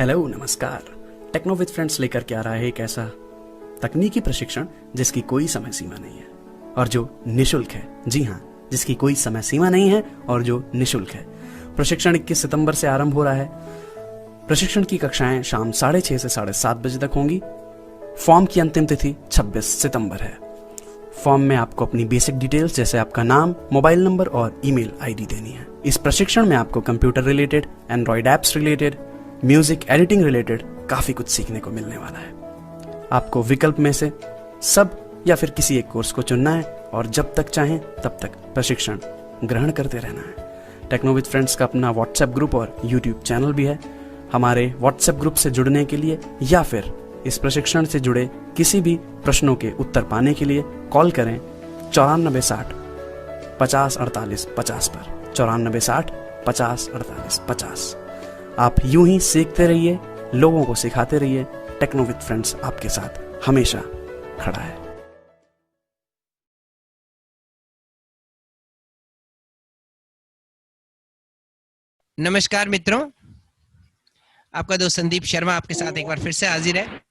Hello नमस्कार। Techno with friends लेकर के आ रहा है एक ऐसा तकनीकी प्रशिक्षण जिसकी कोई समय सीमा नहीं है और जो निशुल्क है। जी हाँ, जिसकी कोई समय सीमा नहीं है और जो निशुल्क है। प्रशिक्षण 21 सितंबर से आरंभ हो रहा है। प्रशिक्षण की कक्षाएं शाम 6:30 से 7:30 बजे तक होंगी। फॉर्म की अंतिम तिथि 26 सितंबर है। फॉर्म में आपको अपनी बेसिक डिटेल्स जैसे आपका नाम, मोबाइल नंबर और ईमेल आईडी देनी है। इस प्रशिक्षण में आपको computer related, Android apps related, music editing related काफी कुछ सीखने को मिलने वाला है। आपको विकल्प में से सब या फिर किसी एक कोर्स को चुनना है और जब तक चाहें तब तक प्रशिक्षण ग्रहण करते रहना है। टेक्नो विद फ्रेंड्स का अपना व्हाट्सएप ग्रुप और यूट्यूब चैनल भी है। हमारे व्हाट्सएप ग्रुप से जुड़ने के लिए या फिर इस प्रशिक्षण से जुड़े किसी भी प्रश्नों के उत्तर पाने के लिए कॉल करें 9460 50 48 50 पर। 9460 50 48 50। आप यूं ही सीखते रहिए, लोगों को सिखाते रहिए। टेक्नो विद फ्रेंड्स आपके साथ हमेशा खड़ा है। नमस्कार मित्रों, आपका दोस्त संदीप शर्मा आपके साथ एक बार फिर से हाजिर है।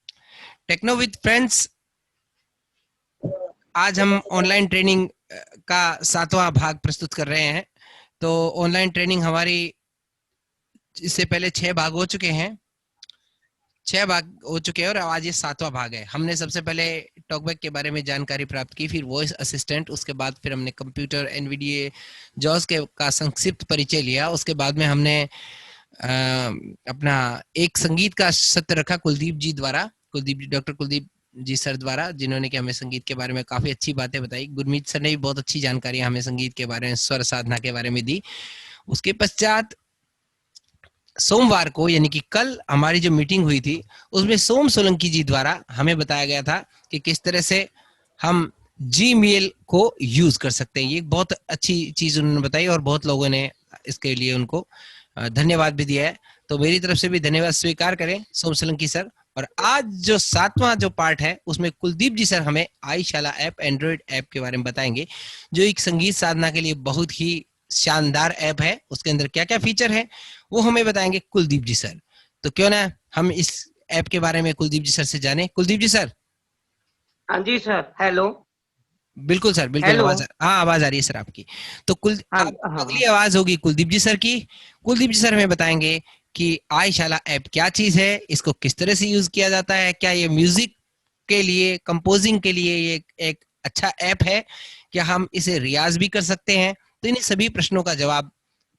टेक्नो विद फ्रेंड्स, आज हम ऑनलाइन ट्रेनिंग का 7वां भाग प्रस्तुत कर रहे हैं। तो ऑनलाइन ट्रेनिंग हमारी इससे पहले 6 भाग हो चुके हैं। 6 भाग हो चुके हैं और आज ये 7वां भाग है। हमने सबसे पहले टॉकबैक के बारे में जानकारी प्राप्त की, फिर वॉइस असिस्टेंट, उसके बाद फिर हमने कंप्यूटर, एनवीडीए, जॉस के का संक्षिप्त परिचय लिया। उसके बाद में हमने अपना एक संगीत का सत्र रखा डॉक्टर कुलदीप जी सर द्वारा, जिन्होंने कि हमें संगीत के बारे में काफी अच्छी बातें बताई। गुरमीत सर ने भी बहुत अच्छी जानकारी हमें संगीत के बारे में, स्वर साधना के बारे में दी। उसके पश्चात सोमवार को यानी कि कल हमारी जो मीटिंग हुई थी उसमें सोम सोलंकी जी द्वारा हमें बताया गया था कि किस तरह से हम जीमेल को यूज कर सकते हैं। ये बहुत अच्छी चीज उन्होंने बताई और बहुत लोगों ने इसके लिए उनको धन्यवाद भी दिया है। तो मेरी तरफ से भी धन्यवाद स्वीकार करें सोम सोलंकी सर। और आज जो 7वां जो पार्ट है उसमें कुलदीप जी सर हमें आईशाला ऐप, एंड्रॉइड ऐप के बारे में बताएंगे, जो एक संगीत साधना के लिए बहुत ही शानदार ऐप है। उसके अंदर क्या क्या फीचर है वो हमें बताएंगे कुलदीप जी सर। तो क्यों ना हम इस ऐप के बारे में कुलदीप जी सर से जाने। कुलदीप जी सर। हाँ जी सर, हेलो। बिल्कुल सर, बिल्कुल हेलो। आवाज आ रही है सर आपकी। तो हाँ अब हाँ। अगली आवाज होगी कुलदीप जी सर की। कुलदीप जी सर हमें बताएंगे कि आईशाला ऐप क्या चीज है, इसको किस तरह से यूज किया जाता है, क्या ये म्यूजिक के लिए, कंपोजिंग के लिए ये एक अच्छा ऐप है, क्या हम इसे रियाज भी कर सकते हैं। तो इन सभी प्रश्नों का जवाब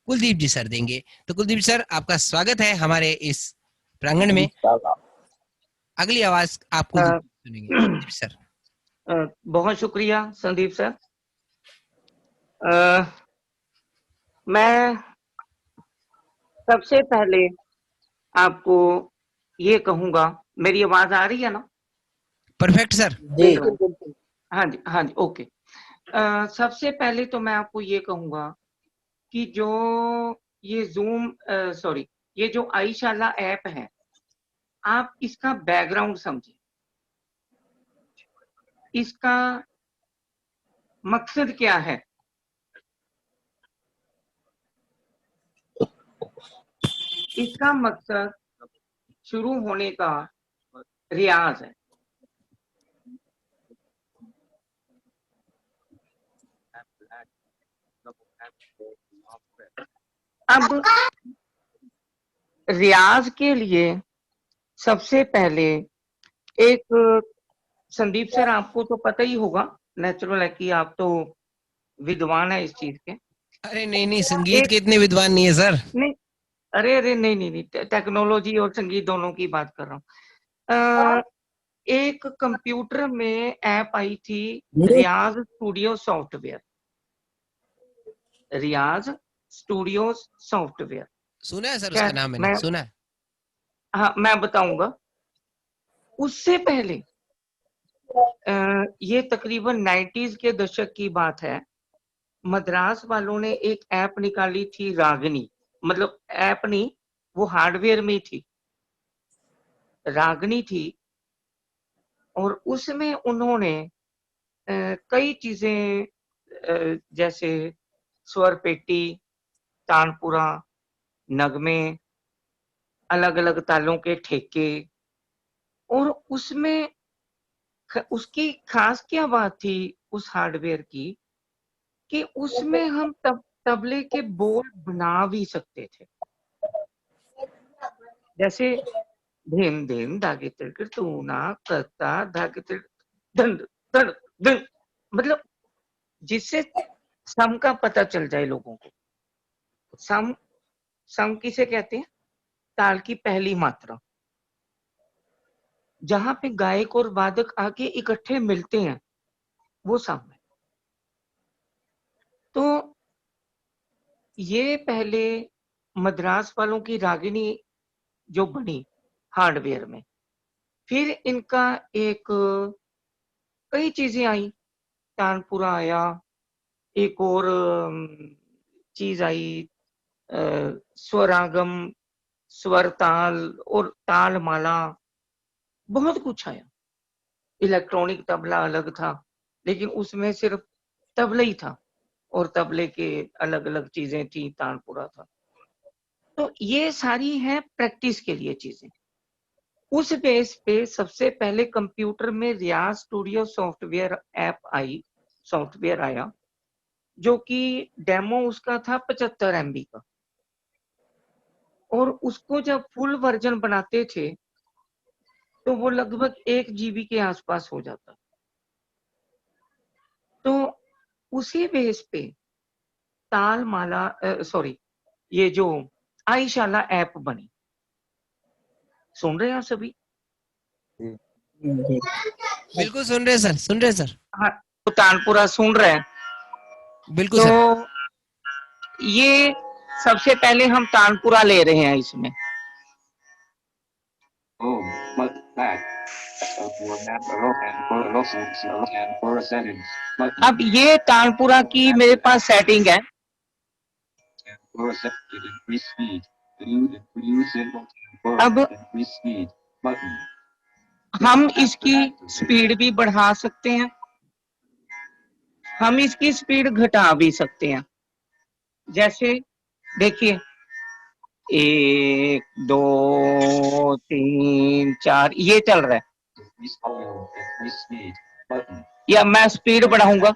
कुलदीप जी सर देंगे। तो कुलदीप सर, आपका स्वागत है हमारे इस प्रांगण में। अगली आवाज आप कुलदीप सुनेंगे। कुलदीप सर। बहुत शुक्रिया संदीप सर। अ, मैं सबसे पहले आपको ये कहूंगा, मेरी आवाज आ रही है ना? Perfect sir. बिल्कुल बिल्कुल। हाँ जी हाँ जी, ओके। सबसे पहले तो मैं आपको ये कहूंगा कि जो ये जूम सॉरी ये जो आईशाला ऐप है, आप इसका बैकग्राउंड समझे। इसका मकसद क्या है? इसका मकसद शुरू होने का रियाज है। अब रियाज के लिए सबसे पहले एक, संदीप सर आपको तो पता ही होगा, नेचुरल है कि आप तो विद्वान है इस चीज के। अरे नहीं नहीं, संगीत एक के इतने विद्वान नहीं है सर। नहीं, अरे अरे नहीं नहीं नहीं, टेक्नोलॉजी और संगीत दोनों की बात कर रहा हूँ। एक कंप्यूटर में ऐप आई थी, रियाज स्टूडियो सॉफ्टवेयर। रियाज स्टूडियो सॉफ्टवेयर। सुना है सर, उसका खैर नाम मैंने सुना है। मैं बताऊंगा। उससे पहले ये तकरीबन 90s के दशक की बात है। मद्रास वालों ने एक ऐप निकाली थी, रागनी। मतलब ऐप नहीं, वो हार्डवेयर में थी, रागनी थी। और उसमें उन्होंने कई चीजें, जैसे स्वर पेटी, तानपुरा, नगमे, अलग अलग तालों के ठेके, और उसमें उसकी खास क्या बात थी उस हार्डवेयर की कि उसमें हम तबले के बोल बना भी सकते थे। जैसे धिन धिन धागे तिलकर तू ना करता धागे तिल धन धन धन, मतलब जिससे सम का पता चल जाए लोगों को। सम सम किसे कहते हैं? ताल की पहली मात्रा, जहां पे गायक और वादक आके इकट्ठे मिलते हैं, वो सम है। तो ये पहले मद्रास वालों की रागिनी जो बनी हार्डवेयर में, फिर इनका एक कई चीजें आई, तानपुरा आया, एक और चीज आई, स्वरागम, स्वर ताल और ताल माला, बहुत कुछ आया। इलेक्ट्रॉनिक तबला अलग था, लेकिन उसमें सिर्फ तबला ही था और तबले के अलग अलग चीजें थी, तानपुरा था। तो ये सारी है प्रैक्टिस के लिए चीजें। उस बेस पे सबसे पहले कंप्यूटर में रियाज स्टूडियो सॉफ्टवेयर आया, जो कि डेमो उसका था 75 MB का, और उसको जब फुल वर्जन बनाते थे तो वो लगभग 1 GB के आसपास हो जाता। तो उसी बेस पे ताल माला सॉरी ये जो आईशाला ऐप बनी। सुन रहे हैं आप सभी? बिल्कुल सुन रहे सर, सुन रहे सर, हाँ, तो तानपुरा सुन रहे हैं। बिल्कुल सर। तो ये सबसे पहले हम तानपुरा ले रहे हैं इसमें। अब ये तानपुरा की मेरे पास सेटिंग है। अब हम इसकी स्पीड भी बढ़ा सकते हैं, हम इसकी स्पीड घटा भी सकते हैं। जैसे देखिए 1 2 3 4 ये चल रहा है, या मैं स्पीड बढ़ाऊंगा।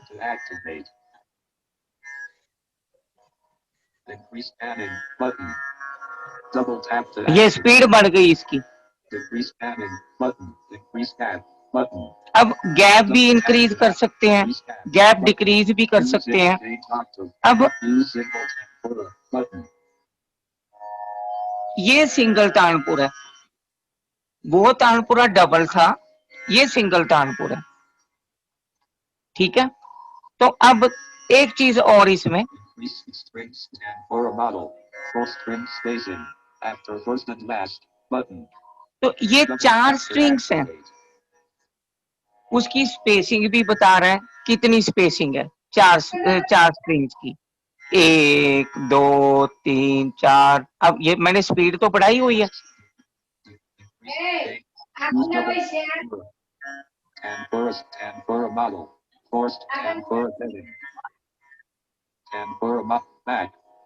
ये स्पीड बढ़ गई इसकी। अब गैप भी इंक्रीज कर सकते हैं, गैप डिक्रीज भी कर सकते हैं। अब ये सिंगल तानपुर है, वो तानपुरा डबल था, ये सिंगल तानपुर है। ठीक है, तो अब एक चीज और इसमें, तो ये 4 स्ट्रिंग्स हैं, उसकी स्पेसिंग भी बता रहा है कितनी स्पेसिंग है 4 स्ट्रिंग्स की, 1 2 3 4। अब ये मैंने स्पीड तो बढ़ाई हुई है।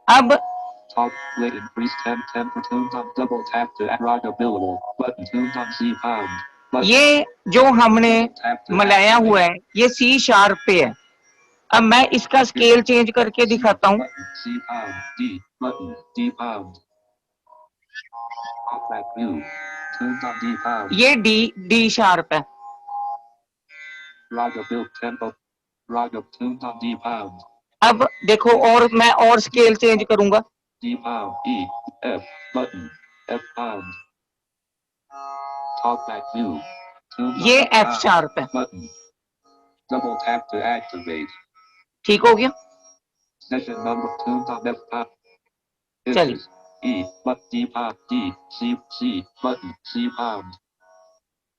अब ये जो हमने मिलाया हुआ है ये सी शार्प पे है। अब मैं इसका स्केल चेंज करके दिखाता हूँ। ये डी शार्प है। अब देखो, और मैं और स्केल चेंज करूंगा। ये एफ शार्प है। ठीक हो गया? चलिए,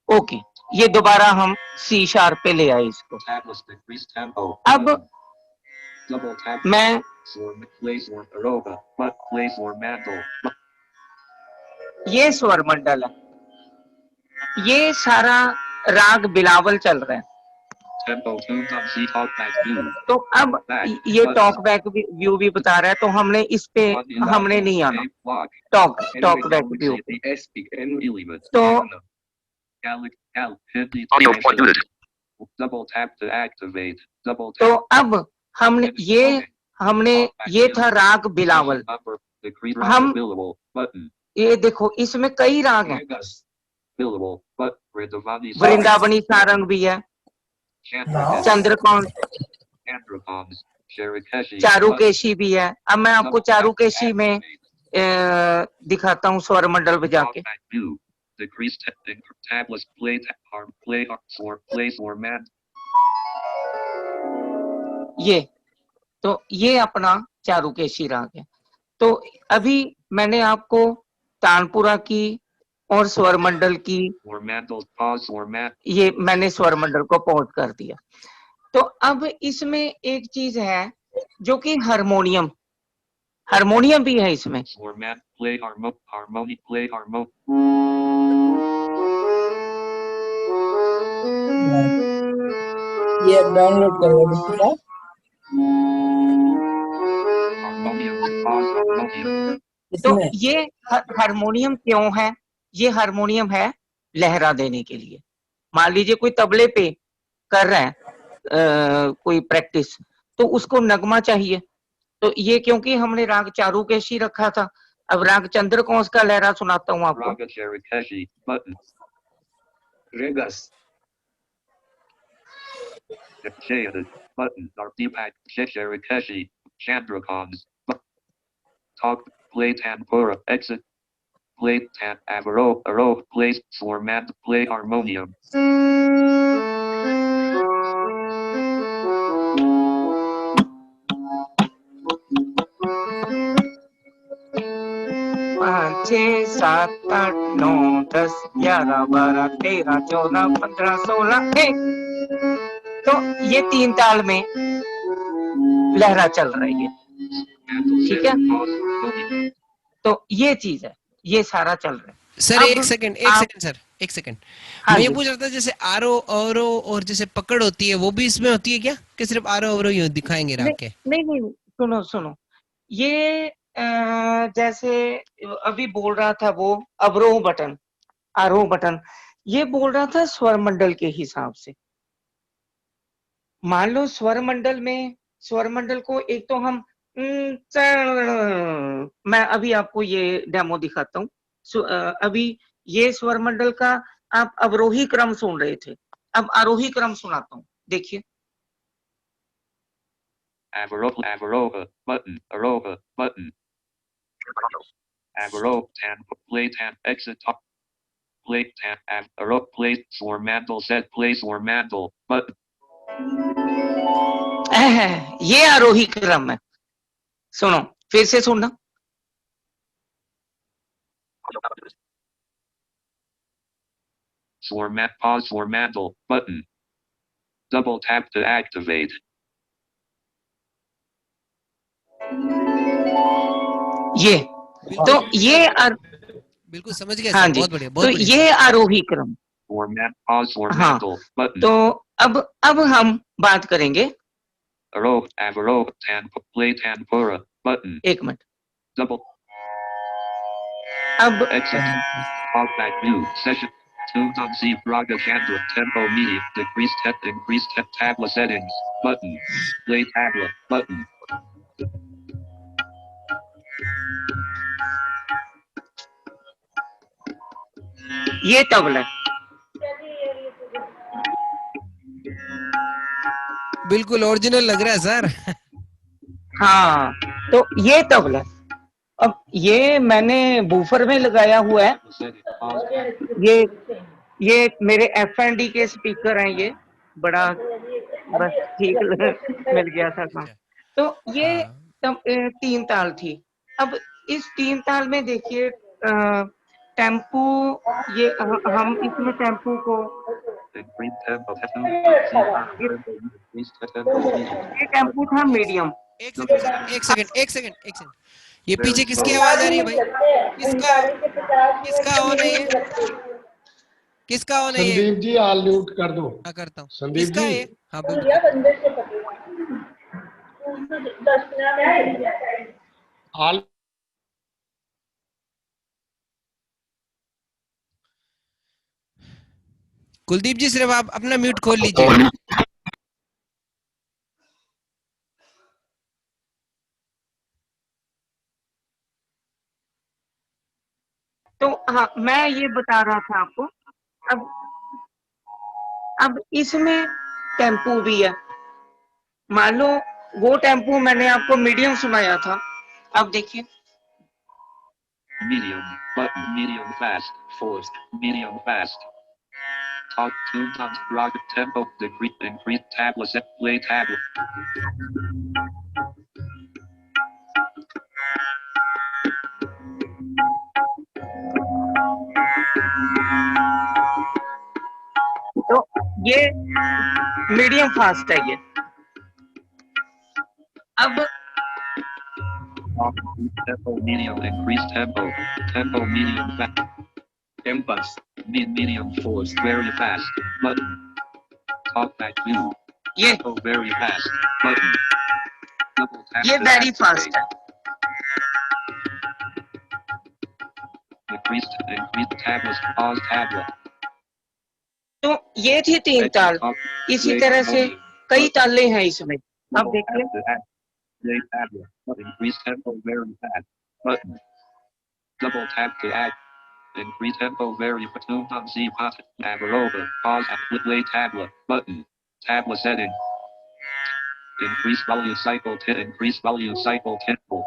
ओके, ये दोबारा हम सी शार्प पे ले आए इसको। अब मैं ये स्वर मंडल है, ये सारा राग बिलावल चल रहा है। Tempo 2.C talkback view. तो अब ये टॉक बैक व्यू भी बता रहा है, तो हमने इस पे हमने नहीं आना, टॉक बैक व्यू। तो Audio point muted. Double tap to activate. Double तो tap. अब हमने ये था राग बिलावल। हम ये देखो इसमें कई राग हैं, वृंदावनी सारंग भी है, चंद्रकौन चारुकेशी भी है। अब मैं आपको चारुकेशी में दिखाता हूँ स्वर मंडल बजा के। ये तो ये अपना चारुकेशी राग है। तो अभी मैंने आपको तानपुरा की और स्वर मंडल की, ये मैंने स्वर मंडल को पॉज कर दिया। तो अब इसमें एक चीज है जो कि हारमोनियम भी है इसमें। ये डाउनलोड करो पूरा। तो ये हारमोनियम क्यों है? ये हारमोनियम है लहरा देने के लिए। मान लीजिए कोई तबले पे कर रहा है कोई प्रैक्टिस, तो उसको नगमा चाहिए। तो ये क्योंकि हमने राग चारुकेशी रखा था, अब राग चंद्रकौंस का लहरा सुनाता हूँ आपको। Talk, play Tanpura, exit, play Tan, Avaro, play Swarmand, play harmonium. पाँच छः सात आठ नौ 10 11 12 13 14 15 16 तो ये 3 ताल में लहरा चल रही है, ठीक है। तो ये चीज है, ये सारा चल रहा है। सर एक सेकंड सर, एक सेकंड। हाँ मैं ये पूछ रहा था जैसे आरो अवरो और जैसे पकड़ होती है वो भी इसमें होती है क्या, कि सिर्फ आरो अवरो ही दिखाएंगे राग के? नहीं, सुनो ये जैसे अभी बोल रहा था वो अवरोह बटन आरोह बटन, ये बोल रहा था स्वर मंडल के हिसाब से। मान लो स्वर मंडल को एक तो हम मैं अभी आपको ये डेमो दिखाता हूँ। अभी ये स्वर मंडल का आप अवरोही क्रम सुन रहे थे, अब आरोही क्रम सुनाता हूँ, देखिए। Avaroha, button, Aroha, button. Avaroha, tan, play tan, exit top. Play tan, Avaroha, play, Swarmandal, set, play, Swarmandal, button. ये आरोही क्रम है, सुनो फिर से सुनना। Pause Swarmandal, button. Double tap to activate. ये तो ये बिल्कुल समझ गया हाँ सर, जी, बहुत बढ़िया, बहुत तो बढ़िया। ये आरोही क्रम। हाँ, तो अब हम बात करेंगे। Play Tanpura, button. एक मिनट, Double. अब Exit. Talkback view. Session. Tuned on C. Raga Chandra. Tempo medium. Decrease step. Increase step. Tabla settings. Button. Play tabla. Button. ये तबला बिल्कुल ओरिजिनल लग रहा है सर। हाँ, तो ये तबला, अब ये मैंने बूफर में लगाया हुआ है। ये मेरे F&D के स्पीकर हैं, ये बड़ा बस ठीक मिल गया था काम। तो ये तब 3 ताल थी। अब इस 3 ताल में देखिए टेम्पो, ये हम इसमें टेम्पो को, ये टेम्पो था मीडियम। एक सेकंड। ये पीछे किसकी आवाज आ रही है भाई? किसका हो रही है? किसका ऑन है ये? संदीप जी ऑल म्यूट कर दो। हाँ करता हूँ। संदीप किसका है जी ये? हाँ बोलो। ऑल कुलदीप जी सिर्फ आप अपना म्यूट खोल लीजिए। तो हाँ, मैं ये बता रहा था आपको। अब इसमें टेम्पू भी है। मान लो वो टेम्पू मैंने आपको मीडियम सुनाया था, अब देखिए Medium. Button. Medium fast. Forced. Medium fast. Talk 2 times. Rocket tempo. Decrease. Increase. Tablet. Set. Play tablet. तो ये मीडियम फास्ट है ये। अब Talk 2 tempo. Medium. Increase tempo. Tempo. Medium fast. Impulse. Medium forced. Very fast. Button. Talk back 2. ये Tempo. Very fast. Button. Double tap. ये to very fast activate. है। Decreased. Increased tablet. Pause tablet. तो ये थी 3 ताल। इसी तरह से कई ताले हैं इसमें। अब देखिए Play tablet. Increase tempo very fast. Button. Double tap to act. Increase tempo very fast. Tuned on Z button. Tab over. Pause and play tablet. Button. Tablet setting. Increase volume cycle 10. Increase volume cycle tempo.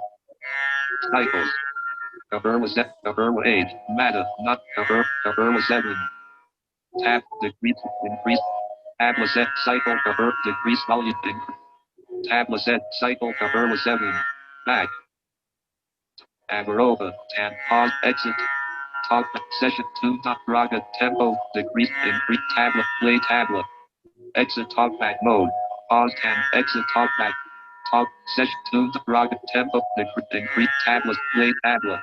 Cycles. Cover was set. Cover was 8. Matter. Not cover. Cover was 7. Tab. Decrease. Increase. Tablet set. Cycle cover. Decrease volume. Tablet set. Cycle cover was 7. Back. Agarova. Tab. Pause. Exit. Talk. Session 2. Raga. Tempo. Decrease. Increase. Tablet. Play tablet. Exit talkback mode. Pause 10. Exit talkback. Talk. Session 2. Raga. Tempo. Increase. Tablet. Play tablet.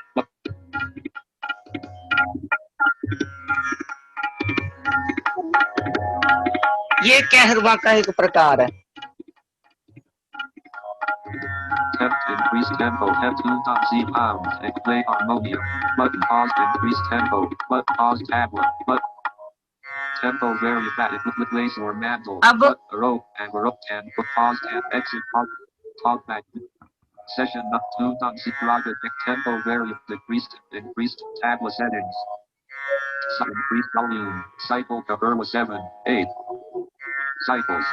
ये कहरवा का एक प्रकार है। Temp. Increase tempo. Temp 2.z pound. And play harmonium. Button. Pause. Increase tempo. But pause tablet. But tempo very fast. With lace or mantle. अब row and row 10. Pause 10. Exit talk back. Session up 2.z raga. Tempo very decreased. Increased tablet settings. Increased volume. Cycle cover was 7. 8. Cycles.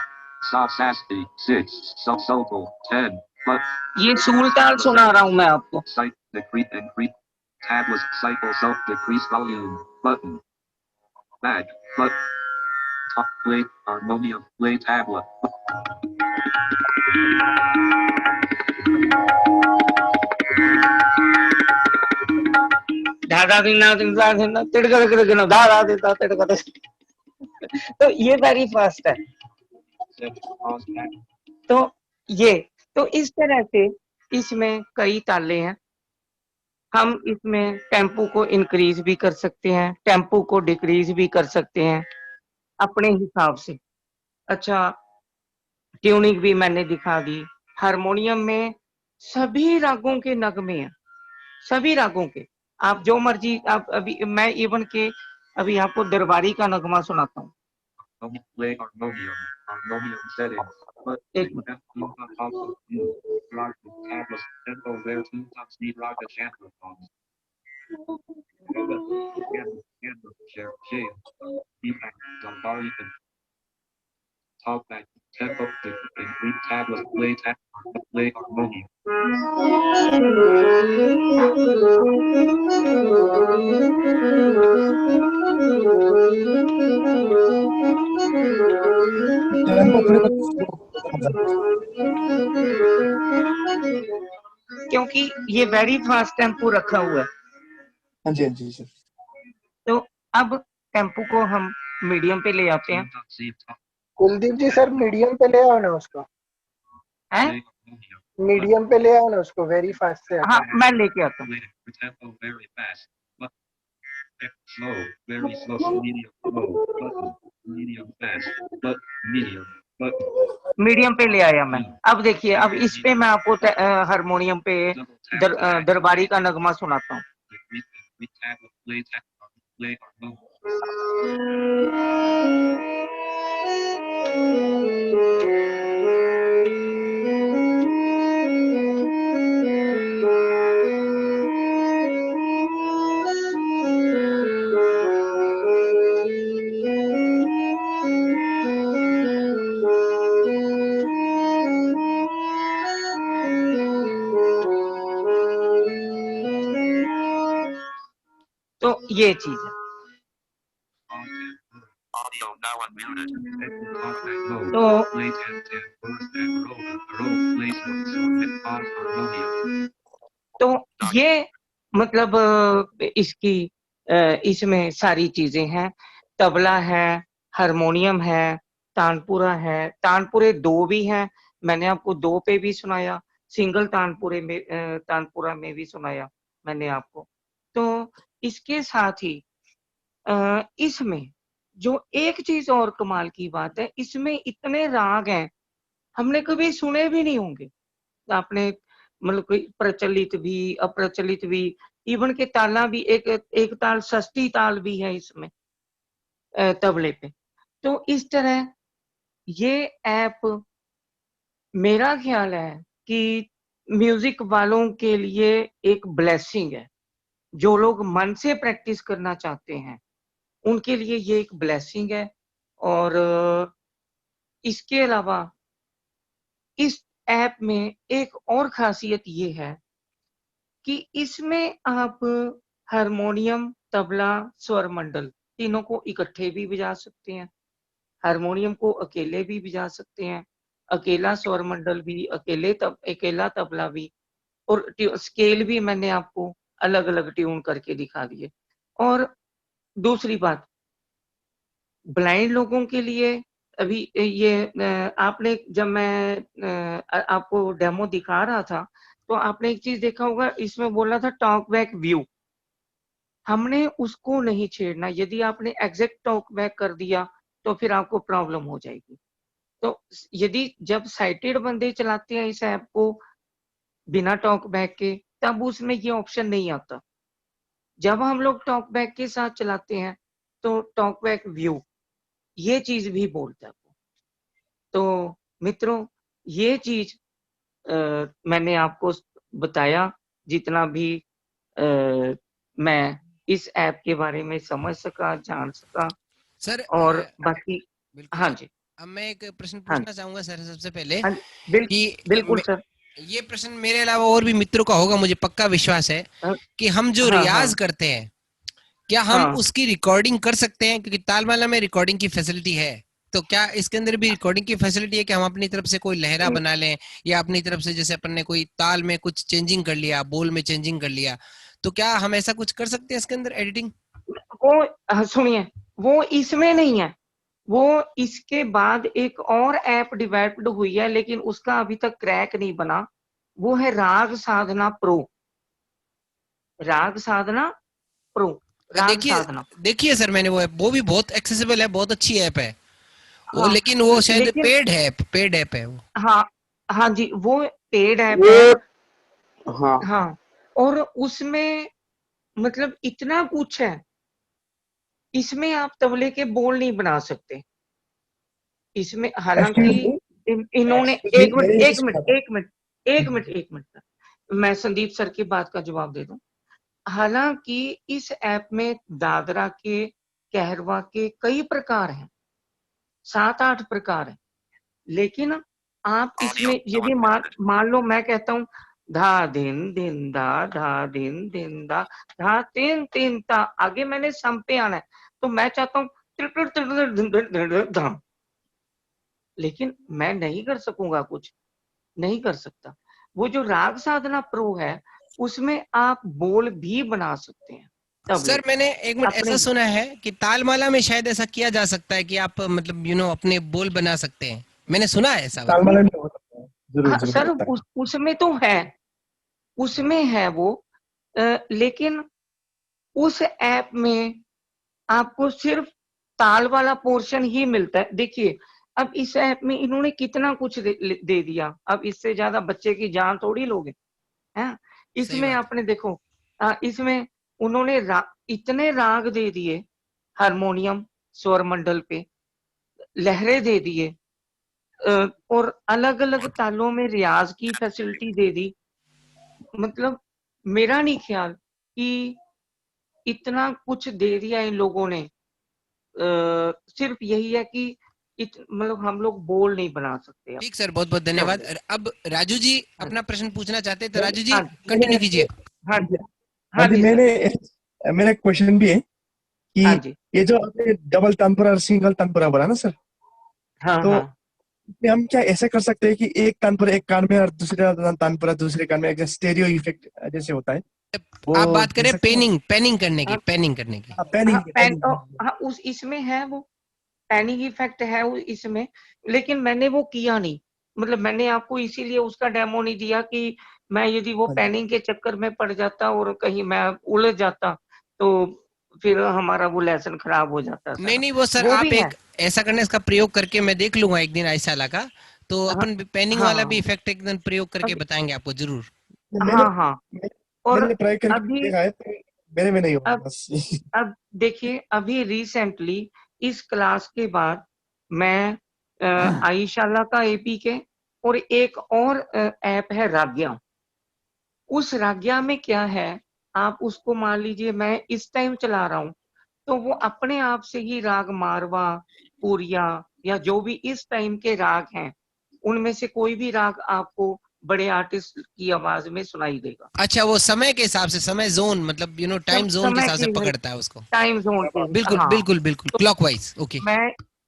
Sa Sasti 6. Socal 10. But ये सूलताल सुना रहा हूं मैं आपको। Cycle decrease increase tablet cycle self decrease volume button back but top play harmonium play tablet धारा दिना दिना दिना तिड़का तिड़का धारा देता तिड़का। तो ये वेरी फास्ट है। तो ये तो इस तरह से इसमें कई ताले हैं। हम इसमें टेम्पो को इंक्रीज भी कर सकते हैं, टेम्पो को डिक्रीज भी कर सकते हैं अपने हिसाब से। अच्छा, ट्यूनिंग भी मैंने दिखा दी। हारमोनियम में सभी रागों के नगमे हैं, सभी रागों के। आप जो मर्जी आप अभी मैं इवन के अभी आपको दरबारी का नगमा सुनाता हूँ। play harmonium settings but एक tablet tempo there 2.z raga channel songs share talk back tempo increase tablet play harmonium क्योंकि ये वेरी फास्ट टेम्पो रखा हुआ है। हाँ जी, हाँ जी सर। तो अब टेम्पो को हम मीडियम पे ले आते हैं। 2.z कुलदीप जी सर मीडियम पे ले आओ ना उसको, हैं? मीडियम पे ले आओ ना उसको, वेरी फास्ट से हाँ, मैं लेके आता हूँ। tempo very fast Slow, very slow, medium, slow, button, medium fast, button, medium, button, medium पे ले आया मैं। अब देखिए, अब इस पे मैं आपको हारमोनियम पे दरबारी का नगमा सुनाता हूँ। play harmonium. तो ये चीज है। Audio now unmuted. Talkback mode. तो Play 10 first and roll, play submit pause harmonium. तो ये मतलब इसकी इसमें सारी चीजें हैं। तबला है, हारमोनियम है, तानपुरा है। तानपुरे 2 भी हैं, मैंने आपको 2 पे भी सुनाया, सिंगल तानपुरा में भी सुनाया मैंने आपको। तो इसके साथ ही इसमें जो एक चीज और कमाल की बात है, इसमें इतने राग हैं, हमने कभी सुने भी नहीं होंगे। आपने मतलब कोई प्रचलित भी, अप्रचलित भी, इवन के ताला भी, एक ताल षष्ठी ताल भी है इसमें तबले पे। तो इस तरह ये ऐप मेरा ख्याल है कि म्यूजिक वालों के लिए एक ब्लेसिंग है। जो लोग मन से प्रैक्टिस करना चाहते हैं, उनके लिए ये एक ब्लेसिंग है। और इसके अलावा इस ऐप में एक और खासियत ये है कि इसमें आप हारमोनियम, तबला, स्वर मंडल तीनों को इकट्ठे भी बजा सकते हैं। हारमोनियम को अकेले भी बजा सकते हैं, अकेला स्वर मंडल भी, अकेला तबला भी, और स्केल भी मैंने आपको अलग-अलग ट्यून करके दिखा दिए। और दूसरी बात, ब्लाइंड लोगों के लिए अभी ये आपने जब मैं आपको डेमो दिखा रहा था, तो आपने एक चीज देखा होगा, इसमें बोला था टॉक बैक व्यू। हमने उसको नहीं छेड़ना। यदि आपने एग्जैक्ट टॉक बैक कर दिया तो फिर आपको प्रॉब्लम हो जाएगी। तो यदि जब साइटेड बंदे चलाते हैं इस ऐप को बिना टॉक बैक के, तब उसमें ये ऑप्शन नहीं आता। जब हम लोग टॉक बैक के साथ चलाते हैं तो टॉक बैक व्यू ये चीज भी बोलता है वो। तो मित्रों, ये चीज मैंने आपको बताया, जितना भी मैं इस ऐप के बारे में समझ सका, जान सका। सर और बाकी बिल्कुल हाँ सर। जी, अब मैं एक प्रश्न हाँ पूछना चाहूंगा सर सबसे पहले हाँ कि बिल्कुल सर। ये प्रश्न मेरे अलावा और भी मित्रों का होगा, मुझे पक्का विश्वास है हाँ कि हम जो हाँ रियाज हाँ करते हैं, क्या हम हाँ। उसकी रिकॉर्डिंग कर सकते हैं? क्योंकि तालमाला में रिकॉर्डिंग की फैसिलिटी है, तो क्या इसके अंदर भी रिकॉर्डिंग की फैसिलिटी है कि हम अपनी तरफ से कोई लहरा बना लें, या अपनी तरफ से जैसे अपन ने कोई ताल में कुछ चेंजिंग कर लिया, बोल में चेंजिंग कर लिया, तो क्या हम ऐसा कुछ कर सकते हैं इसके अंदर एडिटिंग? वो सुनिए, वो इसमें नहीं है। वो इसके बाद एक और ऐप डेवलप्ड हुई है, लेकिन उसका अभी तक क्रैक नहीं बना। वो है राग साधना प्रो। राग साधना प्रो, राग देखिए साधना। देखिए सर, मैंने वो भी बहुत एक्सेसिबल है, बहुत अच्छी ऐप है वो, हाँ लेकिन वो शायद लेकिन पेड ऐप है वो। हाँ हाँ जी, वो पेड ऐप वो है। हाँ हाँ, और उसमें मतलब इतना कुछ है, इसमें आप तबले के बोल नहीं बना सकते। इसमें हालांकि इन्होंने एक मिनट एक मिनट एक मिनट एक मिनट एक मिनट मैं संदीप सर की बात का जवाब दे दूं। हालांकि इस ऐप में दादरा के, कहरवा के कई प्रकार हैं, 7-8 प्रकार हैं। लेकिन आप इसमें यदि मान लो मैं कहता हूँ धा दिन दिन धा धा तीन तीन ता, आगे मैंने सम पे आना है, तो मैं चाहता हूँ धा, लेकिन मैं नहीं कर सकूंगा, कुछ नहीं कर सकता। वो जो राग साधना प्रो है, उसमें आप बोल भी बना सकते हैं तबले सर के मैंने एक मिनट अपने। ऐसा सुना है कि तालमाला में शायद ऐसा किया जा सकता है कि आप मतलब अपने बोल बना सकते हैं, मैंने सुना है ऐसा वाला। तालमाला में हो सकता है, जरूर हाँ जरूर हो सर, सकता है। उसमें तो है, उसमें है वो, लेकिन उस ऐप में आपको सिर्फ ताल वाला पोर्शन ही मिलता है। देखिए अब इस ऐप में इन्होंने कितना कुछ दे दिया, अब इससे ज्यादा बच्चे की जान थोड़ी लोगे हैं। सही इसमें बात आपने देखो इसमें उन्होंने इतने राग दे दिए, हारमोनियम स्वर मंडल पे लहरें दे दिए, और अलग अलग तालों में रियाज की फैसिलिटी दे दी। मतलब मेरा नहीं ख्याल कि इतना कुछ दे दिया इन लोगों ने, सिर्फ यही है कि मतलब हम लोग बोल नहीं बना सकते अब। ठीक सर, बहुत बहुत धन्यवाद। चलिए। अब राजू जी अपना प्रश्न पूछना चाहते हैं तो राजू जी हाँ कंटिन्यू कीजिए। हाँ जी हाँ हाँ जी, जी सर। मेरा क्वेश्चन भी है हाँ कि जी ये जो आपने डबल तंपुरा और सिंगल तंपुरा बोला ना सर, हाँ तो हाँ इसमें हम क्या ऐसा कर सकते हैं कि एक तंपुरा एक कान में और दूसरा तंपुरा दूसरे कान में, जैसे स्टेरियो इफेक्ट जैसे होता है वो आप बात दे करें सकते हैं? पेनिंग करने की, हाँ पेनिंग करने की। हाँ, पैनिंग पैनिंग। हाँ उस इसमें है वो पैनिक इफेक्ट है इसमें, लेकिन मैंने वो किया नहीं। मतलब मैंने आपको इसीलिए उसका डेमो नहीं दिया कि मैं यदि वो हाँ जी। पैनिंग के चक्कर में पड़ जाता और कहीं मैं उलझ जाता तो फिर हमारा वो लेसन खराब हो जाता नहीं सारा। नहीं, वो सर वो आप भी है। एक ऐसा करने इसका प्रयोग करके मैं देख लूंगा एक दिन आयशाला का, तो हाँ अपन पेनिंग वाला भी हाँ इफेक्ट एक दिन प्रयोग करके अब- बताएंगे आपको जरूर। मैंने हाँ हाँ मैंने और मैंने ट्राई करके अभी देखा है, तो मेरे में नहीं हो रहा अब बस। अब देखिए अभी रिसेंटली इस क्लास के बाद मैं आईशाला का एपीके और एक और ऐप है राग्या। उस राग्या में क्या है, आप उसको मान लीजिए मैं इस टाइम चला रहा हूँ तो वो अपने आप से ही राग मारवा, पूरिया या जो भी इस टाइम के राग हैं उनमें से कोई भी राग आपको बड़े आर्टिस्ट की आवाज में सुनाई देगा। अच्छा, वो समय के हिसाब से, समय जोन मतलब टाइम जोन के समय हिसाब से की पकड़ता है उसको। टाइम जोन के बिल्कुल हाँ। बिल्कुल बिल्कुल, तो क्लॉकवाइज। ओके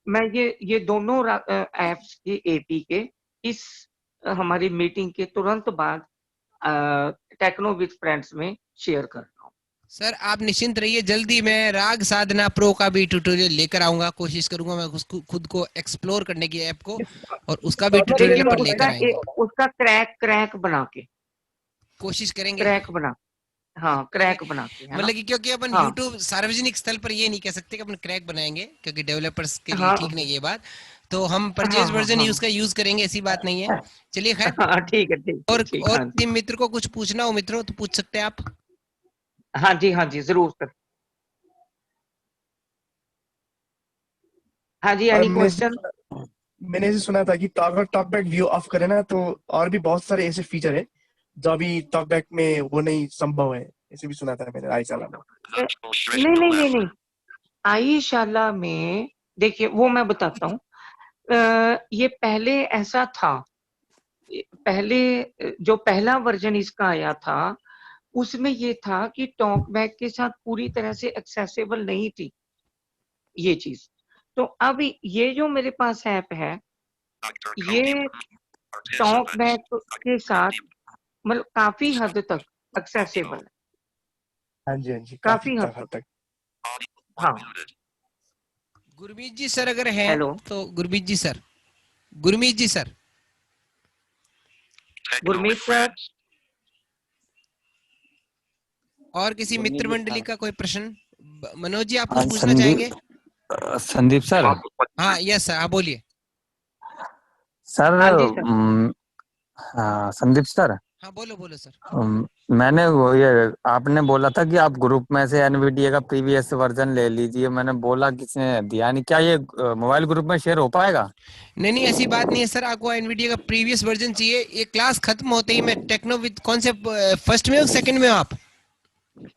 मैं ये दोनों ऐप्स के एपी के इस हमारी मीटिंग के तुरंत बाद टेक्नो विद फ्रेंड्स में शेयर कर रहा हूँ। सर, आप निश्चिंत रहिए, जल्दी मैं राग साधना प्रो का भी ट्यूटोरियल लेकर आऊंगा। कोशिश करूंगा मैं उसको खुद को एक्सप्लोर करने की ऐप को, और उसका भी ट्यूटोरियल लेकिन अपन लेकर आएंगे। उसका क्रैक बना के कोशिश करेंगे। क्रैक बना हाँ मतलब क्रैक बना के, है ना। मतलब कि क्योंकि अपन हाँ YouTube सार्वजनिक स्थल पर ये नहीं कह सकते कि अपन क्रैक बनाएंगे, क्योंकि डेवलपर्स के लिए हाँ ठीक नहीं ये बात। तो हम हाँ परचेज हाँ वर्जन हाँ उसका यूज करेंगे, ऐसी बात नहीं है। चलिए खैर, हाँ ठीक है ठीक और ठीक ठीक। हाँ जी टीम मित्र को कुछ पूछना हो मित्रों तो पूछ सकते हैं आप। हाँ जी जरूर सर। हाँ जी और एनी क्वेश्चन। मैंने ऐसे सुना था कि टॉकबैक व्यू ऑफ करे ना, तो और भी बहुत सारे ऐसे फीचर है जो अभी टॉकबैक में वो नहीं संभव है, ऐसे भी सुना था मैंने आईशाला में। नहीं आईशाला में देखिए वो मैं बताता हूँ। ये पहले ऐसा था, पहले जो पहला वर्जन इसका आया था उसमें ये था कि टॉकबैक के साथ पूरी तरह से एक्सेसिबल नहीं थी ये चीज। तो अब ये जो मेरे पास ऐप है ये टॉकबैक के साथ मतलब काफी हद तक एक्सेसिबल है, हाँ जी, काफी काफी हद हद तक। तक। हाँ गुरमीत जी सर अगर हैं हेलो तो गुरमीत जी सर, गुरमीत जी सर, गुरमीत सर। और किसी मित्र मंडली का कोई प्रश्न? मनोज जी, आप हाँ, कुछ पूछना चाहेंगे? संदीप सर। हाँ यस सर, आप बोलिए। सर हाँ जी सर। हाँ संदीप सर, हाँ बोलो बोलो सर। मैंने वो ये आपने बोला था कि आप ग्रुप में से एनवीडिया का प्रीवियस वर्जन ले लीजिए, मैंने बोला किसने दिया नहीं, क्या ये मोबाइल ग्रुप में शेयर हो पाएगा? नहीं नहीं, ऐसी बात नहीं है सर, आपको एनवीडिया का प्रीवियस वर्जन चाहिए। ये क्लास खत्म होते ही मैं टेक्नो विद, कौन से फर्स्ट में हो सेकंड में हो आप?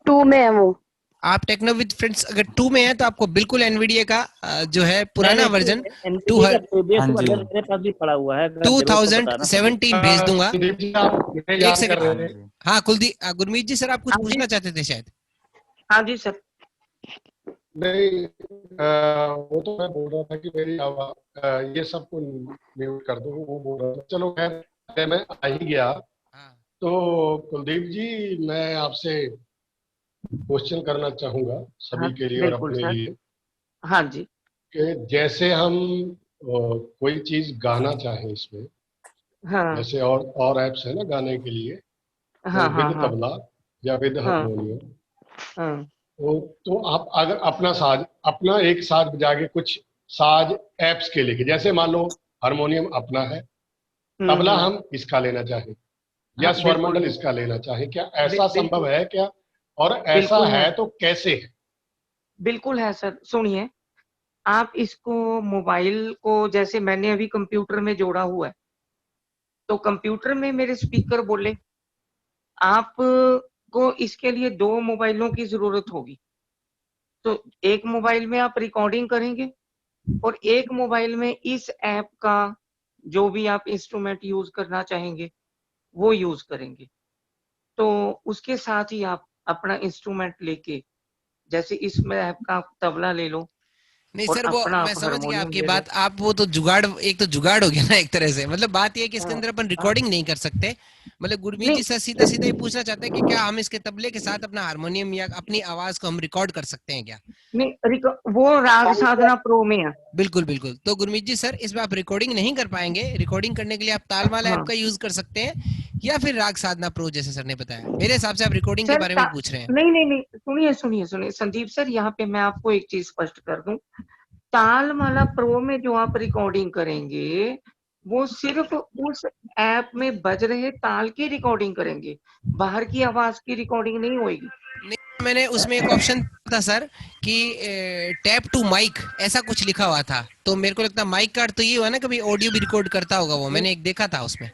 2 में है वो। आप टेक्नो विद फ्रेंड्स अगर 2 में है तो आपको बिल्कुल एनवीडिया का जो है पुराना वर्जन एनवीडिया का प्रीवियस हाँ जी, वर्जन मेरे पास भी पड़ा हुआ है, अगर जरूरत तो बताना। 2017 भेज दूंगा। संदीप जी आप मुझे एक याद कर सेकंड, रहे हाँ थे। जी। हाँ कुलदीप, गुरमीत जी सर आप कुछ हाँ जी पूछना चाहते थे शायद। हाँ जी सर। नहीं वो तो मैं बोल रहा था कि मेरी आवाज ये सबको म्यूट कर दो, वो बोल रहा था। चलो खैर मैं आ ही गया। हाँ तो कुलदीप जी मैं आपसे क्वेश्चन करना चाहूंगा हाँ सभी के लिए और बिल्कुल अपने सर। लिए, हाँ जी कि जैसे हम कोई चीज गाना चाहें इसमें, हाँ जैसे और ऐप्स है ना गाने के लिए, तो हाँ हाँ विद हाँ तबला या विद हाँ हारमोनियम, हाँ तो आप अगर अपना एक साज बजा के कुछ साज एप्स के लेके, जैसे मान लो हारमोनियम अपना है, तबला हम इसका लेना चाहें या हाँ, स्वर बिल्कुल मंडल इसका लेना चाहें, क्या ऐसा संभव बिल्कुल है क्या? और ऐसा बिल्कुल है है, तो कैसे है? बिल्कुल है सर। सुनिए, आप इसको मोबाइल को जैसे मैंने अभी कंप्यूटर में जोड़ा हुआ है, तो कंप्यूटर में मेरे स्पीकर बोले, आप को इसके लिए 2 मोबाइलों की ज़रूरत होगी। तो एक मोबाइल में आप रिकॉर्डिंग करेंगे और एक मोबाइल में इस ऐप का जो भी आप इंस्ट्रूमेंट यूज़ करना चाहेंगे, वो यूज़ करेंगे। तो उसके साथ ही आप अपना इंस्ट्रूमेंट लेके, जैसे इसमें ऐप का आप तबला ले लो नहीं और सर, वो अपना मैं आप समझ गया हारमोनियम आपकी ले लो। बात। आप वो तो जुगाड़, एक तो जुगाड़ हो गया ना एक तरह से। मतलब बात ये है कि इसके हाँ, अंदर अपन हाँ, रिकॉर्डिंग नहीं कर सकते। मतलब गुरमीत नहीं जी से सीधा सीधा ये पूछना चाहते हैं कि क्या हम इसके तबले के साथ अपना हारमोनियम या अपनी आवाज को हम रिकॉर्ड कर सकते हैं क्या? नहीं वो राग साधना प्रो में है। बिल्कुल बिल्कुल। तो गुरमीत जी सर, इसमें आप रिकॉर्डिंग नहीं कर पाएंगे। रिकॉर्डिंग करने के लिए आप तालमाला ऐप हाँ, का यूज कर सकते हैं या फिर राग साधना प्रो, जैसे सर ने बताया। मेरे हिसाब से आप रिकॉर्डिंग के सर बारे में ही पूछ रहे हैं। नहीं, सुनिए संदीप सर, यहाँ पे मैं आपको एक चीज स्पष्ट कर दूं। तालमाला प्रो में जो आप रिकॉर्डिंग करेंगे, वो सिर्फ उस ऐप में बज रहे ताल की रिकॉर्डिंग करेंगे, बाहर की आवाज की रिकॉर्डिंग नहीं होगी। नहीं, मैंने उसमें एक ऑप्शन था सर कि टैप टू माइक ऐसा कुछ लिखा हुआ था, तो मेरे को लगता है माइक का तो ये हुआ ना, कभी ऑडियो भी रिकॉर्ड करता होगा वो। मैंने एक देखा था उसमें।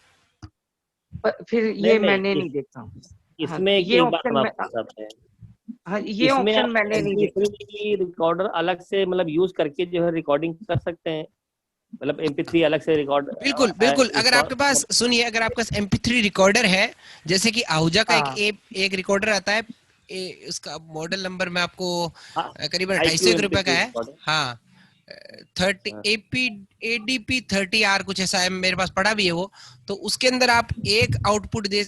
फिर नहीं ये नहीं, मैंने नहीं देखा। हाँ, इसमें ये एक बात ऑप्शन हम में, आपको बताते हैं। हाँ, ये इसमें ऑप्शन आप मैंने नहीं देखा। MP3 रिकॉर्डर अलग से मतलब यूज करके जो है रिकॉर्डिंग कर सकते हैं। मतलब MP3 अलग से रिकॉर्ड बिल्कुल बिल्कुल। अगर आपके पास, सुनिए, अगर आपके पास MP3 रिकॉर्डर है, जैसे कि आहूजा का हाँ, एक रिकॉर्डर आता है, उसका मॉडल नंबर मैं आपको करीबन IQ 250 रुपए का MP3 है। रिकॉर्डर। हाँ, 30 ADP 30R कुछ ऐसा है, मेरे पास पड़ा भी है वो। तो उसके अंदर आप एक आउटपुट दे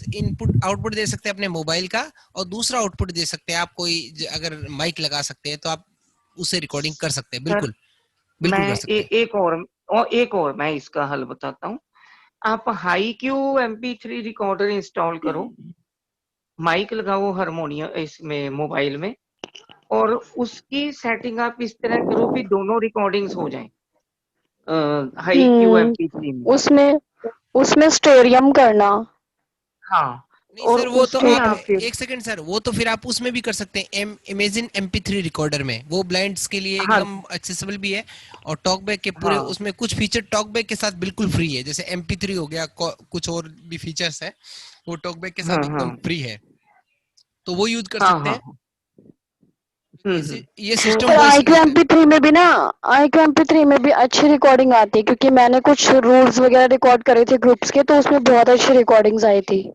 सकते हैं अपने मोबाइल का, और दूसरा आउटपुट दे सकते हैं आप कोई अगर माइक लगा सकते हैं तो आप उसे रिकॉर्डिंग कर सकते हैं। सर बिल्कुल बिल्कुल कर मैं सकते हैं। एक और मैं इसका हल बताता हूँ। आप high Q MP3 recorder install करो, माइक लगाओ हारमोनियम इसमें मोबाइल में, और उसकी सेटिंग आप इस तरह करो कि दोनों रिकॉर्डिंग्स हो जाएं हाई क्यू MP3 में। उसमें उसमें स्टेरियम करना। हाँ, नहीं और सर, वो तो उसमें आप, आप फिर, एक सेकंड सर, वो तो फिर आप उसमें भी कर सकते हैं, इमेजिन MP3 रिकॉर्डर में। वो ब्लाइंड्स के लिए हाँ, एकदम एक्सेसिबल भी है, और टॉकबैक के पूरे हाँ, उसमें कुछ फीचर टॉकबैक के साथ बिल्कुल फ्री है। जैसे MP3 हो गया, कुछ और भी फीचर्स है, वो टॉकबैक के हाँ, साथ एकदम हाँ, फ्री है, तो वो यूज कर हाँ, सकते हाँ, हैं। हाँ, ये तो सिस्टम पर बहुत IQ स्मूथ है। MP3 में भी ना, IQ MP3 में भी अच्छी रिकॉर्डिंग आती है, क्योंकि मैंने कुछ रूल्स वगैरह रिकॉर्ड करे थे ग्रुप्स के, तो उसमें बहुत अच्छी रिकॉर्डिंग्स आई थी।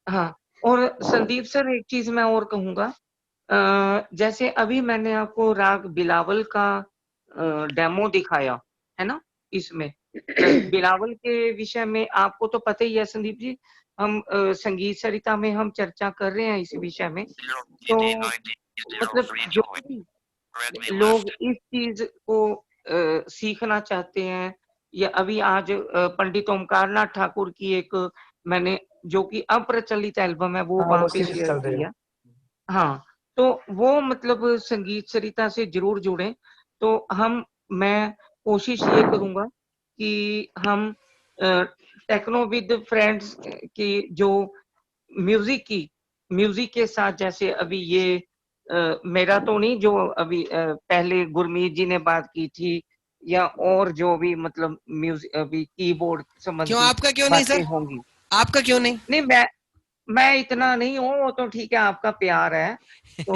हाँ, और संदीप सर एक चीज मैं और कहूंगा, जैसे अभी मैंने आपको राग बिलावल का डेमो दिखाया है ना, इसमें बिलावल के विषय में आपको तो पता ही है संदीप जी, हम संगीत सरिता में हम चर्चा कर रहे हैं इस विषय में। तो मतलब जो भी लोग इस चीज को सीखना चाहते हैं, या अभी आज पंडित ओमकारनाथ ठाकुर की एक मैंने जो कि अप्रचलित एल्बम है वो हाँ, वहां वो पे सीरीज शेयर चल रही की है। है। हाँ, तो वो मतलब संगीत सरिता से जरूर जुड़े। तो मैं कोशिश ये करूंगा कि हम टेक्नो विद फ्रेंड्स की जो म्यूजिक के साथ, जैसे अभी ये मेरा तो नहीं, जो अभी पहले गुरमीत जी ने बात की थी, या और जो भी मतलब म्यूजिक अभी कीबोर्ड क्यों, संबंधी आपका क्यों नहीं बातें सर? होंगी। आपका क्यों नहीं? नहीं, मैं इतना नहीं हूँ, वो तो ठीक है, आपका प्यार है तो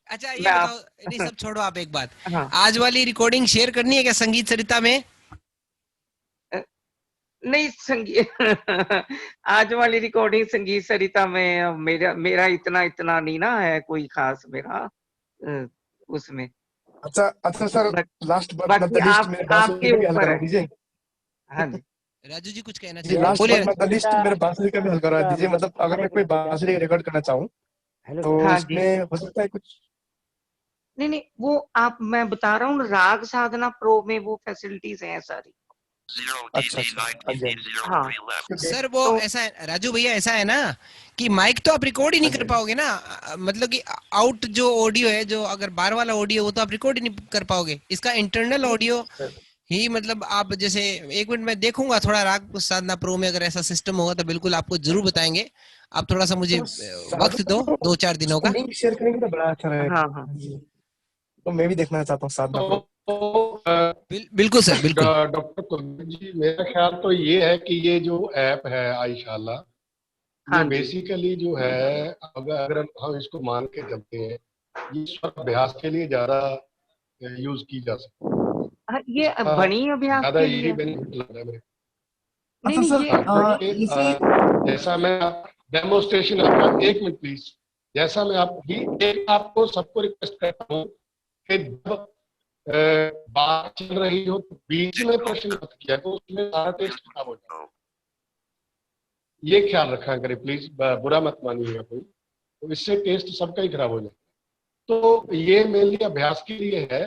अच्छा ये मैं बताओ, आप नहीं सब छोड़ो, आप एक बात, हाँ, आज वाली रिकॉर्डिंग शेयर करनी है क्या संगीत सरिता में? नहीं संगीत आज वाली रिकॉर्डिंग संगीत सरिता में मेरा मेरा इतना नहीं ना है कोई खास मेरा उसमें। अच्छा अच्छा सर, लास्ट बट नॉट बाकी द लिस्ट, आप मेरे बांसुरी आपके का भी हल ऊपर करवा है। दीजिए। हाँ जी, राजू जी कुछ कहना जी, चाह रहे हैं, लास्ट बोलिए। बट नॉट द लिस्ट, मेरे बांसुरी का भी हल करवा दीजिए। मतलब अगर मैं कोई बांसुरी रिकॉर्ड करना चाहूँ तो हाँ जी, उसमें हो सकता है कुछ? नहीं वो आप, मैं बता रहा हूँ राग साधना प्रो में वो फैसिलिटीज हैं सारी। अच्छा अच्छा, हाँ जी हाँ जी। हाँ, क्योंकि सर वो तो ऐसा है राजू भैया, ऐसा है ना कि माइक तो आप रिकॉर्ड ही नहीं कर पाओगे ना, मतलब कि आउट जो ऑडियो है, जो अगर बाहर वाला ऑडियो वो तो आप रिकॉर्ड ही नहीं कर पाओगे। इसका इंटरनल ऑडियो ही मतलब आप जैसे, एक मिनट मैं देखूंगा थोड़ा राग साधना प्रो में अगर ऐसा सिस्टम होगा तो बिल्कुल आपको जरूर बताएंगे। आप थोड़ा सा मुझे वक्त दो 2-4 दिनों का। लिंक शेयर करेंगे तो बड़ा अच्छा रहेगा। हाँ हाँ जी, तो मैं भी देखना चाहता हूँ साधना प्रो। बिल्कुल सर, बिल्कुल। डॉक्टर कुलदीप जी, मेरा ख्याल तो ये है कि ये जो ऐप है आईशाला, ये हाँ जी बेसिकली जो है, अगर हम इसको मान के चलते हैं, ये स्वर अभ्यास के लिए ज्यादा यूज की जा सकती है। हाँ, ये इसका बनी अभ्यास ज्यादा के यही लिए। बेनिफिट लग रहा है मेरे नहीं अच्छा नहीं, सर, ये बनी जैसे जैसा मैं डेमोस्ट्रेशन आपका, एक मिनट प्लीज, जैसा मैं आपको सबको रिक्वेस्ट करता हूँ कि जब बात चल रही हो तो बीच में प्रश्न मत किया तो उसमें सारा टेस्ट खराब हो जाए, ये ख्याल रखा करें प्लीज, बुरा मत मानिएगा कोई, तो इससे टेस्ट सबका ही खराब हो जाए। तो ये मेनली अभ्यास के लिए है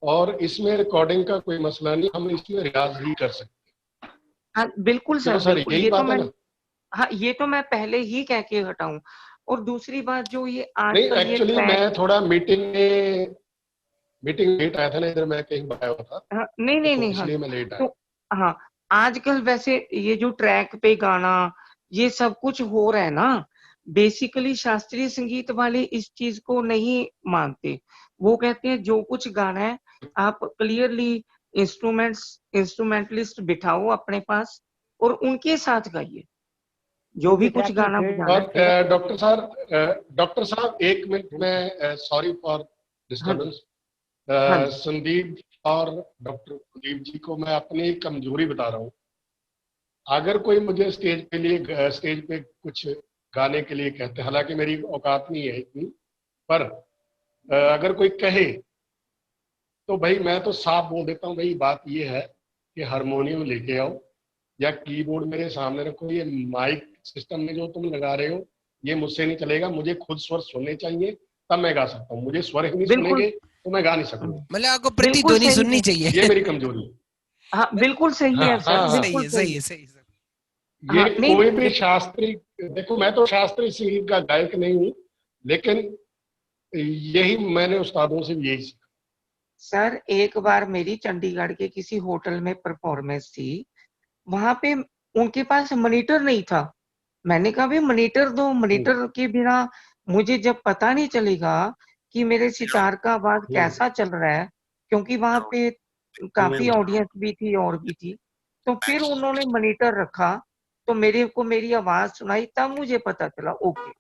और इसमें रिकॉर्डिंग का कोई मसला नहीं, हम इसमें रियाज ही कर सकते हैं। हाँ बिल्कुल क्यों सर, सर, बिल्कुल। यही ये तो बात है मैं, ना? हाँ ये तो मैं पहले ही कह के हटाऊं। और दूसरी बात जो ये नहीं, आजकल ये एक्चुअली ट्रैक, मैं थोड़ा मीटिंग लेट आया था ना, इधर मैं कहीं आया हुआ था, हाँ, नहीं नहीं तो नहीं, हाँ इसलिए मैं लेट आया। तो हाँ, आजकल वैसे ये जो ट्रैक पे गाना ये सब कुछ हो रहा है ना, बेसिकली शास्त्रीय संगीत वाले इस चीज को नहीं मानते। वो कहते हैं जो कुछ गाना है आप क्लियरली इंस्ट्रूमेंटलिस्ट बिठाओ अपने पास और उनके साथ गाइए जो भी कुछ गाना बजाना और है। डॉक्टर साहब एक मिनट में, सॉरी फॉर हाँ डिस्टर्बेंस, हाँ जी संदीप और डॉक्टर कुलदीप जी को मैं अपनी कमजोरी बता रहा हूँ। अगर कोई मुझे स्टेज पे कुछ गाने के लिए कहते, हालांकि मेरी औकात नहीं है इतनी, पर अगर कोई कहे तो भाई मैं तो साफ बोल देता हूँ, भाई बात ये है कि हारमोनियम लेके आओ या कीबोर्ड मेरे सामने रखो, ये माइक सिस्टम में जो तुम लगा रहे हो ये मुझसे नहीं चलेगा, मुझे खुद स्वर सुनने चाहिए तब मैं गा सकता हूँ, मुझे स्वर ही नहीं बिल्कुल, सुनेंगे तो मैं गा नहीं सकूंगा। मतलब आपको बिल्कुल प्रतिध्वनि सही सुननी है। चाहिए। ये मेरी कमजोरी है। हाँ बिल्कुल सही हाँ है सर, हाँ हाँ, सही बिल्कुल है, सही सही है। है, सही है। ये हाँ नहीं कोई भी नहीं, शास्त्रीय, देखो मैं तो शास्त्रीय संगीत का गायक नहीं हूँ, लेकिन यही मैंने उस्तादों से भी यही सीखा। सर एक बार मेरी चंडीगढ़ के किसी होटल में परफॉर्मेंस थी, वहां पे उनके पास मॉनिटर नहीं था। मैंने कहा भाई मॉनिटर दो, मॉनिटर के बिना मुझे जब पता नहीं चलेगा कि मेरे सितार का आवाज कैसा चल रहा है, क्योंकि वहां पे काफी ऑडियंस भी थी और भी थी। तो फिर उन्होंने मॉनिटर रखा तो मेरे को मेरी आवाज सुनाई, तब मुझे पता चला ओके,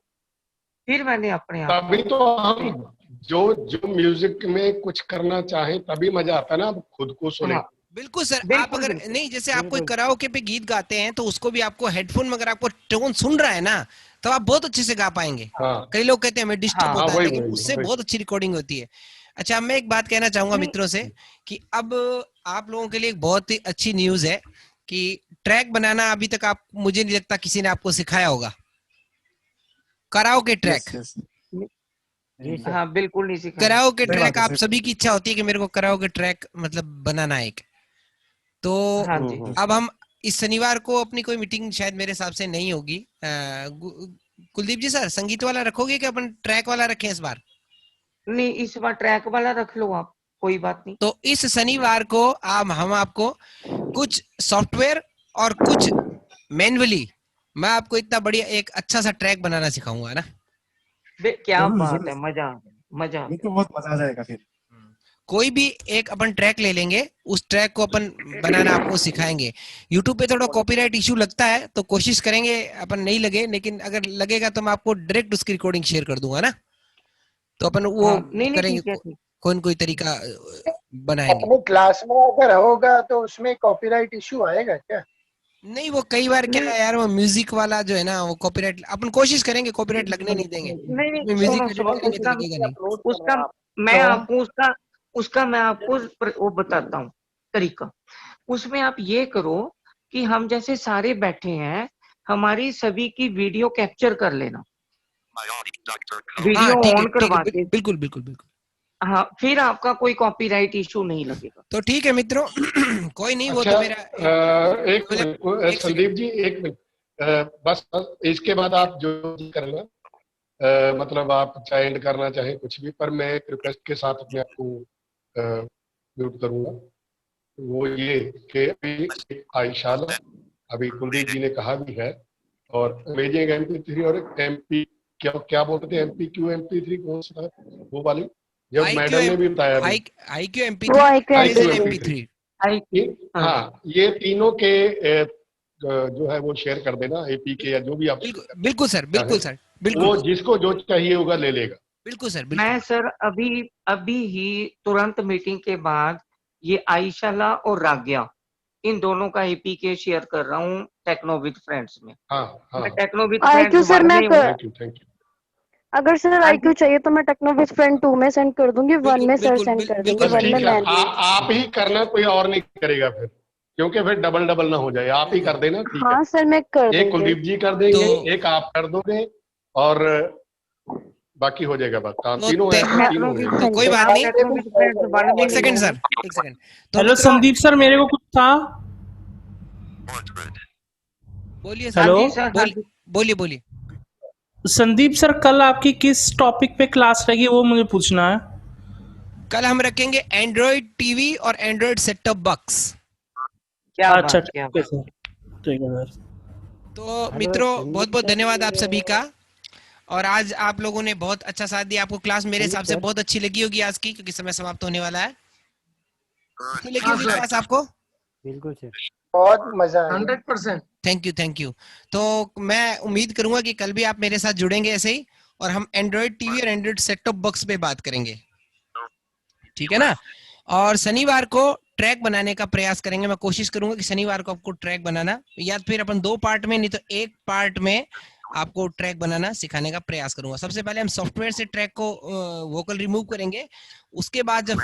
फिर मैंने अपने आप तभी को तो हम जो म्यूजिक में कुछ करना चाहें तभी मजा आता है ना, आप खुद को सुने। हाँ बिल्कुल सर। आप बिल्कुल अगर बिल्कुल नहीं, जैसे आप कोई बिल्कुल कराओके पे गीत गाते हैं तो उसको भी आपको हेडफोन में अगर आपको टोन सुन रहा है ना तो आप बहुत अच्छे से गा पाएंगे। हाँ कई लोग कहते हैं हमें डिस्टर्ब हाँ हाँ, होता है, वही लेकिन वही उससे वही। बहुत अच्छी रिकॉर्डिंग होती है। अच्छा, मैं एक बात कहना चाहूंगा नहीं मित्रों से कि अब आप लोगों के लिए एक बहुत ही अच्छी न्यूज है कि ट्रैक बनाना अभी तक आप, मुझे नहीं लगता किसी ने आपको सिखाया होगा, कराओके ट्रैक। यस यस हाँ बिल्कुल नहीं सिखाया। कराओके सही ट्रैक बात है, आप सही सभी की इच्छा होती है कि मेरे को कराओके ट्रैक मतलब बनाना है एक। तो हाँ जी अब हम इस शनिवार को अपनी कोई मीटिंग शायद मेरे हिसाब से नहीं होगी। कुलदीप जी सर, संगीत वाला रखोगे कि अपन ट्रैक वाला रखें इस बार? नहीं, इस बार ट्रैक वाला रख लो आप, कोई बात नहीं। तो इस शनिवार को हम आपको कुछ सॉफ्टवेयर और कुछ मैनुअली मैं आपको इतना बढ़िया एक अच्छा सा ट्रैक बनाना सिखाऊंगा ना। क्या जरूर बात जरूर, है, मजा आ गया, मजा आ ये गया। तो बहुत मजा आ जाएगा फिर। कोई भी एक अपन ट्रैक ले लेंगे, उस ट्रैक को अपन बनाना आपको सिखाएंगे। यूट्यूब पे थोड़ा कॉपीराइट इशू लगता है तो कोशिश करेंगे अपन नहीं लगे, लेकिन अगर लगेगा तो मैं आपको डायरेक्ट उसकी रिकॉर्डिंग शेयर कर दूंगा ना, तो अपन वो हाँ नहीं नहीं, करेंगे, ठीक है ठीक। कोई न कोई तरीका बनाएंगे। अपनी क्लास में अगर होगा तो उसमें कॉपीराइट इशू आएगा क्या? नहीं, वो कई बार क्या नहीं है यार, वो म्यूजिक वाला जो है ना, वो कॉपीराइट अपन कोशिश करेंगे कॉपीराइट लगने नहीं देंगे। नहीं नहीं, म्यूजिक सुनो एडिट सुनो, करेंगे तो उसका लगेगा नहीं। अपलोड कर रहे उसका हैं आप मैं तो आपको उसका मैं आपको वो बताता हूँ तरीका। उसमें आप ये करो कि हम जैसे सारे बैठे हैं, हमारी सभी की वीडियो कैप्चर कर लेना, हाँ वीडियो ठीक है, ऑन ठीक है, करवा के। बिल्कुल बिल्कुल बिल्कुल। हाँ फिर आपका कोई कॉपीराइट इशू नहीं लगेगा। तो ठीक है मित्रों, कोई नहीं, वो अच्छा, तो मेरा एक मतलब मिनट एक संदीप सेकंड। जी, एक मिनट, बस इसके बाद आप जो भी करना, मतलब आप चाहे एंड करना चाहे कुछ भी, पर मैं एक रिक्वेस्ट के साथ अपने आप को म्यूट करूंगा। वो ये कि अभी आयशाला, अभी कुलदीप जी ने कहा भी है, और अमेजिंग MP3 और MP क्या बोलते थे, MPQ MP3 कौन सा था वो वाली, जब मैडम ने भी बताया अभी, IQ वो MP3 IQ IQ MP3 MP3 हाँ, ये तीनों के जो है वो शेयर कर देना, APK या जो भी आप बिल्कुल सर, बिल्कुल सर, वो बिल्कुल जिसको जो चाहिए होगा ले लेगा। बिल्कुल सर, मैं बिल्कुल। सर अभी ही तुरंत मीटिंग के बाद ये आयशाला और राग्या इन दोनों का APK शेयर कर रहा हूँ टेक्नो विद फ्रेंड्स में। हाँ हाँ, मैं Techno with IQ friends sir 1 मैं में हूँ। Thank you thank you. अगर सर हाँ IQ चाहिए तो मैं टेक्नो विद फ्रेंड 2 में सेंड कर दूंगी, 1 में सर बिल्कुल, सेंड बिल्कुल, कर बिल्कुल, देंगे, बस 1 में ठीक है, मैं। आप ही करना, कोई और नहीं करेगा फिर, क्योंकि फिर डबल ना हो जाए, आप ही कर देना, ठीक है। हाँ सर मैं कर एक दूंगी। कुलदीप जी कर देंगे, तो- एक आप कर दोगे, और बाकी हो जाएगा बात। हाँ, तो तीनों है तो ते- तीनों हो टेक्नो जाएगा। तो कोई बात नहीं, विद फ्रेंड्स 1 में एक सेकंड सर, एक सेकंड। तो हेलो मित्रों, संदीप सर, मेरे को कुछ था। बोलिए सर, हाँ हेलो जी सर, हाँ जी। बोलिए बोलिए। संदीप सर, कल आपकी किस टॉपिक पे क्लास रहेगी वो मुझे पूछना है। कल हम रखेंगे एंड्रॉइड टीवी और एंड्रॉइड सेट टॉप बॉक्स। क्या अच्छा बात, क्या ठीक है बात। सर, ठीक है सर। तो मित्रों, बहुत बहुत धन्यवाद आप सभी का। और आज आप लोगों ने बहुत अच्छा साथ दिया। आपको क्लास मेरे हिसाब से बहुत अच्छी लगी होगी आज की, क्योंकि समय समाप्त होने वाला है। अच्छी लगी होगी क्लास आपको? बिल्कुल सर, बहुत मजा आया। 100%। Thank you. तो मैं उम्मीद करूंगा कि कल भी आप मेरे साथ जुड़ेंगे ऐसे ही, और हम एंड्रॉइड टीवी और एंड्रॉइड सेट टॉप बॉक्स पे बात करेंगे, ठीक है ना। और शनिवार को ट्रैक बनाने का प्रयास करेंगे। मैं कोशिश करूंगा कि शनिवार को आपको ट्रैक बनाना, या फिर अपन 2 पार्ट में, नहीं तो 1 पार्ट में आपको ट्रैक बनाना सिखाने का प्रयास करूंगा। सबसे पहले हम सॉफ्टवेयर से ट्रैक को वोकल रिमूव करेंगे। उसके बाद जब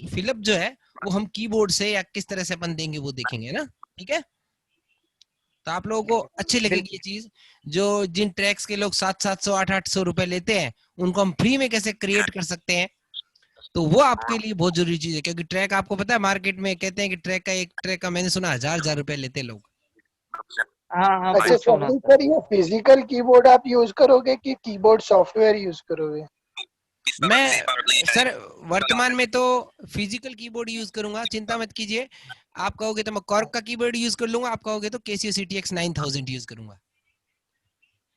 फिलअप जो है वो हम कीबोर्ड से या किस तरह से अपन देंगे वो देखेंगे ना, ठीक है। तो आप लोगों को अच्छी लगेगी ये चीज। जो जिन ट्रैक्स के लोग 700 800 रुपए लेते हैं, उनको हम फ्री में कैसे क्रिएट कर सकते हैं, तो वो आपके लिए बहुत जरूरी चीज है। क्योंकि ट्रैक, आपको पता है, मार्केट में कहते हैं कि एक ट्रैक का मैंने सुना 1000 रुपए लेते हैं लोग। हाँ अच्छा संदीप सर, ये फिजिकल कीबोर्ड आप यूज करोगे कि कीबोर्ड सॉफ्टवेयर यूज करोगे? मैं सर वर्तमान में तो फिजिकल कीबोर्ड यूज करूंगा, चिंता मत कीजिए। आप कहोगे तो मैं कॉर्क का कीबोर्ड यूज कर लूंगा, आप कहोगे तो Casio CTX 9000 यूज करूंगा।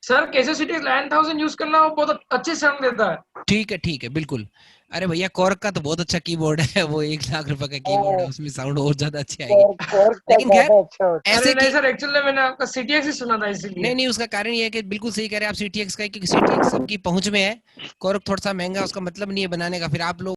सर Casio CTX 9000 यूज करना, वो बहुत अच्छे साउंड देता है। ठीक है, बिल्कुल। अरे भैया, कॉर्क का तो बहुत अच्छा कीबोर्ड है, वो 1 लाख रुपए का कीबोर्ड है, उसमें साउंड और ज्यादा अच्छी आएगी। लेकिन खैर, ऐसे नहीं सर, एक्चुअली मैंने आपका CTX ही सुना था, इसीलिए। नहीं, उसका कारण ये है कि बिल्कुल सही कह रहे हैं आप CTX का, क्योंकि CTX सबकी पहुंच में है। कॉर्क थोड़ा सा महंगा, उसका मतलब नहीं है बनाने का। फिर आप लोग